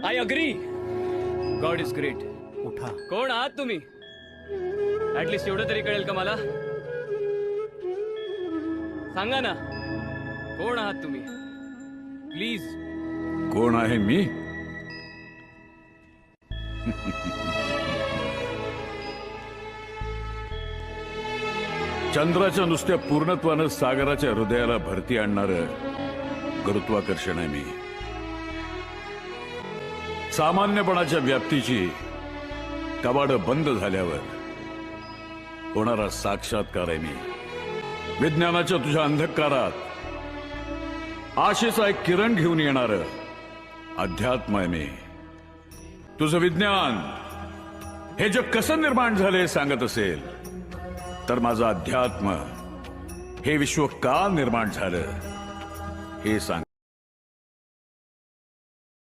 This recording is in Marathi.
I agree. God is great. उठा. कोण आहात तुम्ही? ऍटलिस्ट एवढं तरी कळेल का मला? सांगा ना, कोण आहात तुम्ही? प्लीज. कोण आहे मी? चंद्राच्या नुसत्या पूर्णत्वानं सागराच्या हृदयाला भरती आणणारं गुरुत्वाकर्षण आहे मी. सामान्यपणाच्या व्याप्तीची कवाडं बंद झाल्यावर होणारा साक्षात्कार आहे मी. विज्ञानाच्या तुझ्या अंधकारात आशेचा एक किरण घेऊन येणारं अध्यात्म आहे मी. तुझं विज्ञान हे जग कसं निर्माण झालंय सांगत असेल तर माझं अध्यात्म हे विश्व का निर्माण झालं हे सांग.